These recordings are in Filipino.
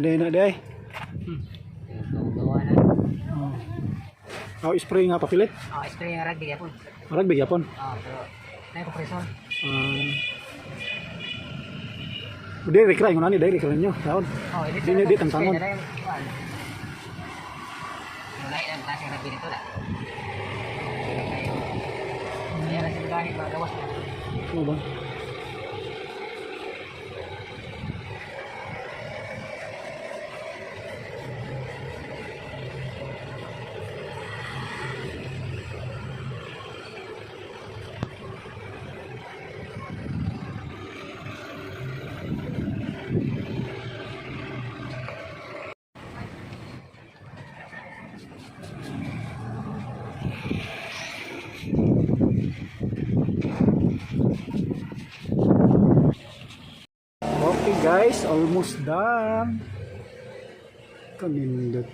na day. Gawa na. Oh, spray nga papilit. Oh, spray nga rugby yapon. Rugby yapon. Oh, pero na kompresor. Di rekra yung nani, di rekra nyo. Taon. Oh, Di tantangon. Wala ang klase rugby nito la. Kaya lang sa gahi ba gawas na. Ano ba? Okay guys, almost done. Kanindot.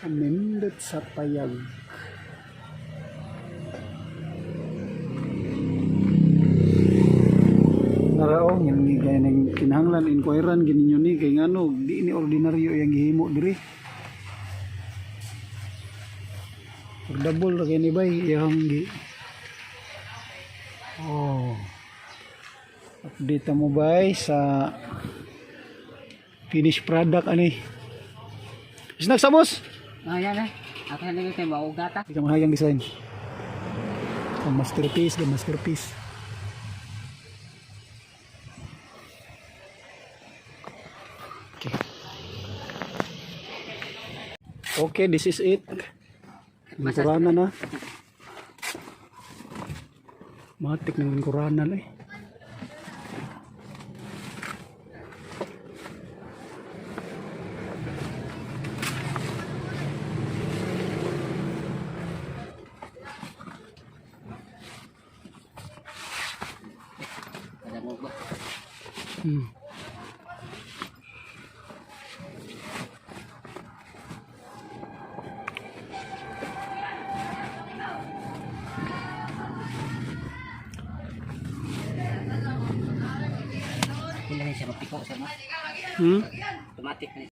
Kanindot sa payag. Narao, yung gaya ng kinahanglan, inquiran, gininyo ni, kay ngano, di ni ordinaryo yung gihimo diri. Double na kayo ni bay, yung oh. Update mo ba sa finished product ani? Snack sa boss. Oh, yan eh. Ako na naging tayo maugata. Ika mahayang design. Ang masterpiece, the masterpiece. Okay. Okay, this is it. Kurana na. Matik ng kurana na eh. Hindi na siya mapiko sa mo. Automatic na.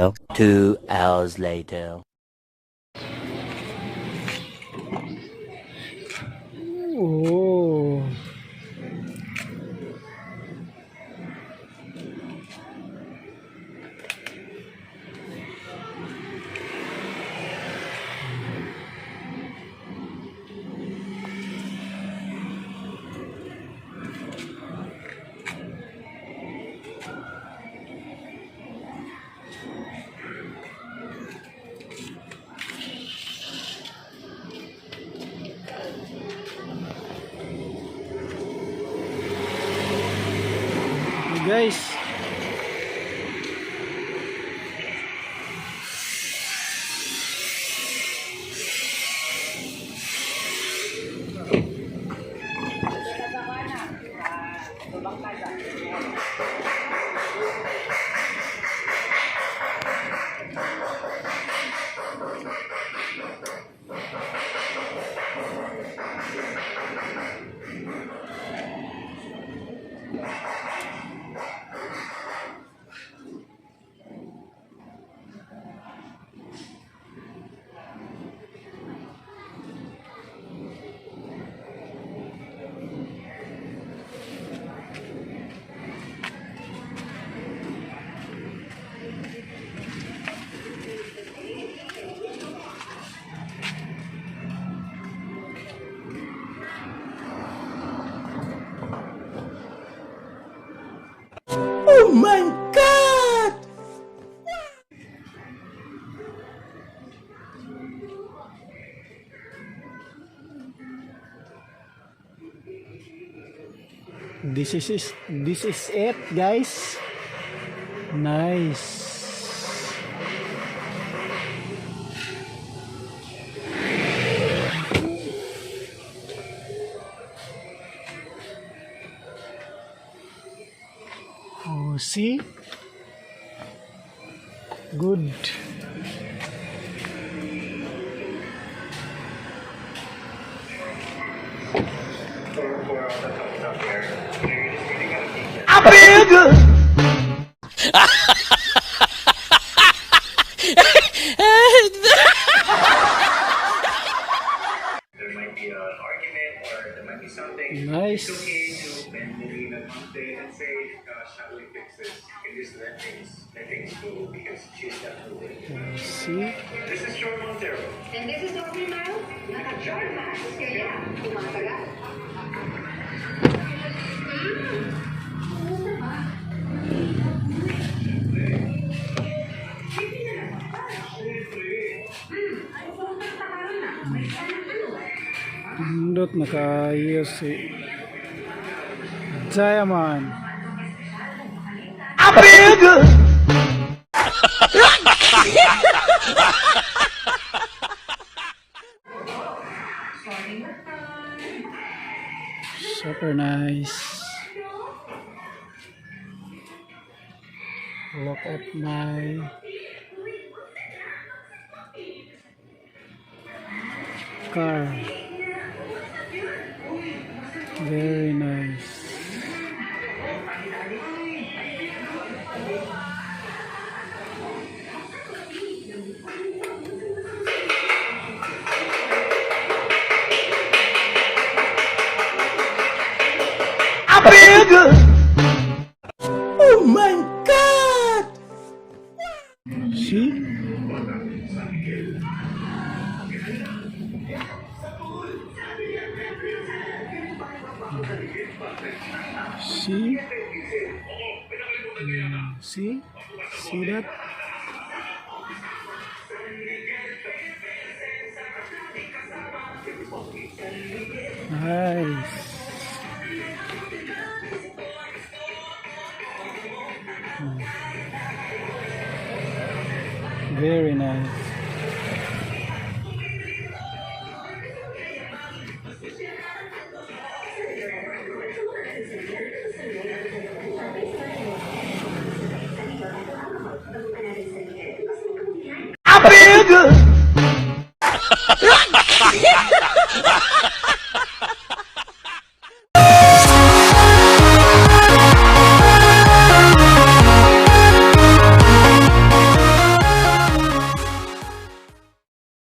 No. 2 hours later. Oh. Guys, This is it, guys. Nice. Oh, see? Good. There might be an argument or there might be something. Nice. It's okay to bend the knee like one day and say, shall we fix this? And just let things go because she's definitely. See? This is Short Montero. And this is Dr. Miles. Naka-short miles. Kaya, tumatagal. Pindot nakaayos si Diamond. Super nice. Look at my car. Very nice. Oh my God! See? See? See? See that? Nice. Very nice. I feel good.